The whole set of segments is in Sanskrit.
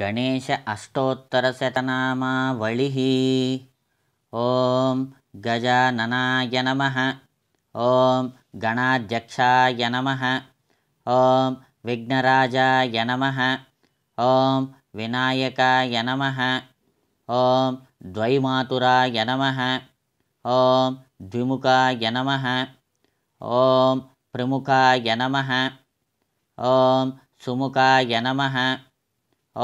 गणेश अष्टोत्तरशतनामावलिः। ॐ गजाननाय नमः। ॐ गणाध्यक्षाय नमः। ॐ विघ्नराजाय नमः। ॐ विनायकाय नमः। ॐ द्वैमातुराय नमः। ॐ द्विमुखाय नमः। ॐ प्रमुखाय नमः। ॐ सुमुखाय नमः।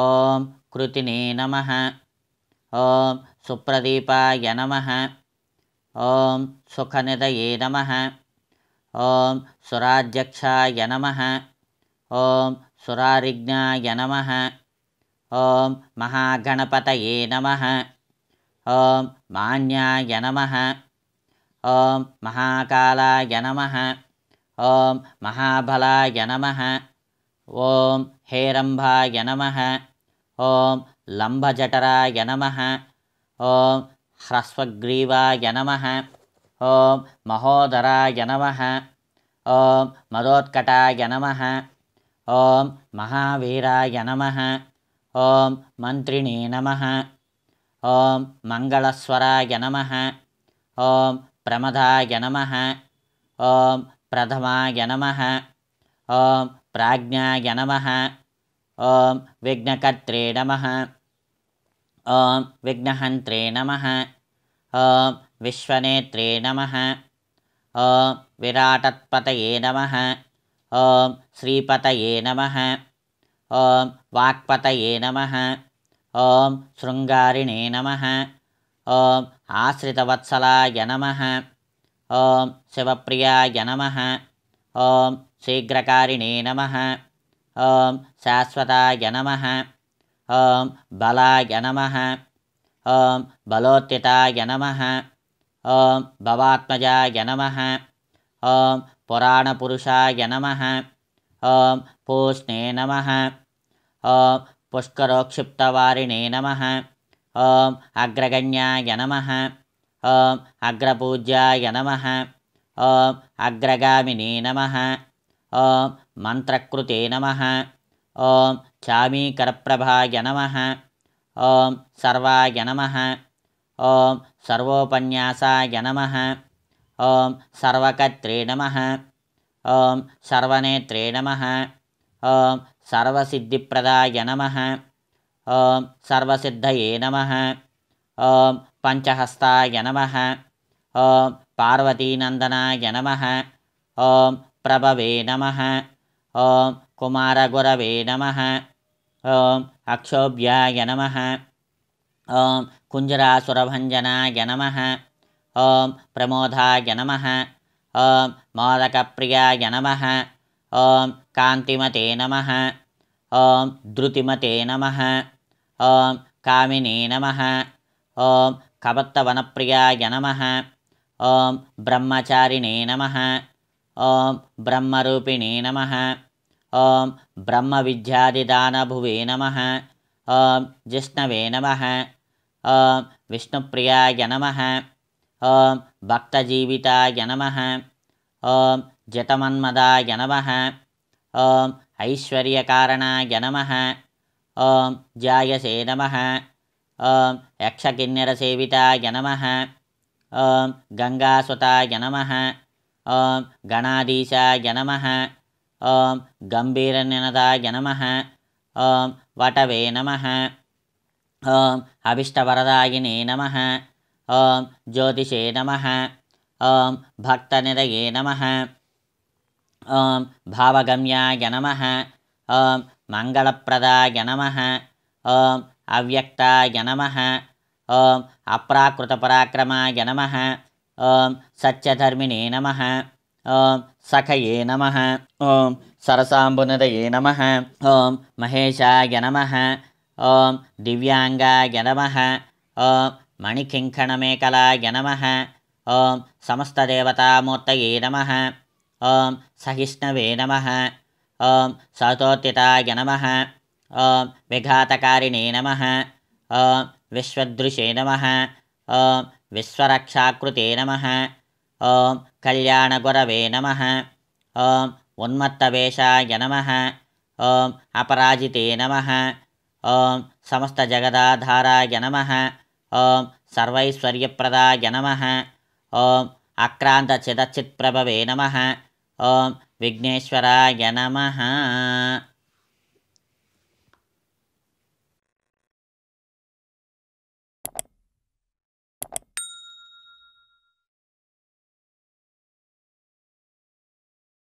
ॐ कृतिने नमः। ॐ सुप्रदीपाय नमः। ॐ सुखनिधये नमः। ॐ सुराध्यक्षाय नमः। ॐ सुरारिज्ञाय नमः। ॐ महागणपतये नमः। ॐ मान्याय नमः। ॐ महाकालाय नमः। ॐ महाबलाय नमः। ॐ हेरम्भाय नमः। ॐ लम्भजठराय नमः। ॐ ह्रस्वग्रीवाय नमः। ॐ महोदराय नमः। ॐ मदोत्कटाय नमः। ॐ महावीराय नमः। ॐ मन्त्रिणे नमः। ॐ मङ्गलस्वराय नमः। ॐ प्रमदाय नमः। ॐ प्रथमाय नमः। ॐ प्राज्ञाय नमः। ॐ विघ्नकर्त्रे नमः। ॐ विघ्नहन्त्रे नमः। ॐ विश्वनेत्रे नमः। ॐ विराटत्पतये नमः। ॐ श्रीपतये नमः। ॐ वाक्पतये नमः। ॐ शृङ्गारिणे नमः। ॐ आश्रितवत्सलाय नमः। ॐ शिवप्रियाय नमः। ॐ शीघ्रकारिणे नमः। ॐ शाश्वताय नमः। ॐ बलाय नमः। ॐ बलोत्थिताय नमः। ॐ भवात्मजाय नमः। ॐ पुराणपुरुषाय नमः। ॐ पूष्णे नमः। ॐ पुष्करोक्षिप्तवारिणे नमः। ॐ अग्रगण्याय नमः। ॐ अग्रपूज्याय नमः। ॐ अग्रगामिने नमः। ॐ मन्त्रकृते नमः। ॐ चामीकरप्रभाय नमः। ॐ सर्वाय नमः। ॐ सर्वोपन्यासाय नमः। ॐ सर्वकर्त्रे नमः। ॐ सर्वनेत्रे नमः। ॐ सर्वसिद्धिप्रदाय नमः। ॐ सर्वसिद्धये नमः। ॐ पञ्चहस्ताय नमः। ॐ पार्वतीनन्दनाय नमः। ॐ प्रभवे नमः। ॐ कुमारगुरवे नमः। ॐ अक्षोभ्याय नमः। ॐ कुञ्जरासुरभञ्जनाय नमः। ॐ प्रमोदाय नमः। ॐ मोदकप्रियाय नमः। ॐ कान्तिमते नमः। ॐ द्रुतिमते नमः। ॐ कामिने नमः। ॐ कपत्तवनप्रियाय नमः। ॐ ब्रह्मचारिणे नमः। ॐ ब्रह्मरूपिणे नमः। ॐ ब्रह्मविद्यादिदानभुवे नमः। ॐ जिष्णवे नमः। ॐ विष्णुप्रियाय नमः। ॐ भक्तजीविताय नमः। ॐ जतमन्मदाय नमः। ॐ ऐश्वर्यकारणाय नमः। ॐ जायसे नमः। ॐ यक्षकिन्नरसेविताय नमः। ॐ गङ्गासुताय नमः। ॐ गणाधीशाय नमः। ॐ गम्भीरनिनदाय नमः। ॐ वटवे नमः। ॐ अभीष्टवरदायिने नमः। ॐ ज्योतिषे नमः। ॐ भक्तनिधये नमः। ॐ भावगम्याय नमः। ॐ मङ्गलप्रदाय नमः। ॐ अव्यक्ताय नमः। ॐ अप्राकृतपराक्रमाय नमः। ॐ सत्यधर्मिणे नमः। ॐ सखये नमः। ॐ सरसाम्बुनिधये नमः। ॐ महेशाय नमः। ॐ दिव्याङ्गाय नमः। ॐ मणिकिङ्कणमेकलाय नमः। ॐ समस्तदेवतामूर्तये नमः। ॐ सहिष्णवे नमः। ॐ सतोत्थिताय नमः। ॐ विघातकारिणे नमः। ॐ विश्वदृशे नमः। ॐ विश्वरक्षाकृते नमः। ॐ कल्याणगुरवे नमः। ॐ उन्मत्तवेषाय नमः। ॐ अपराजिते नमः। ॐ समस्तजगदाधाराय नमः ॐ सर्वैश्वर्यप्रदाय नमः ॐ आक्रान्तचिदचित्प्रभवे नमः ॐ विघ्नेश्वराय नमः।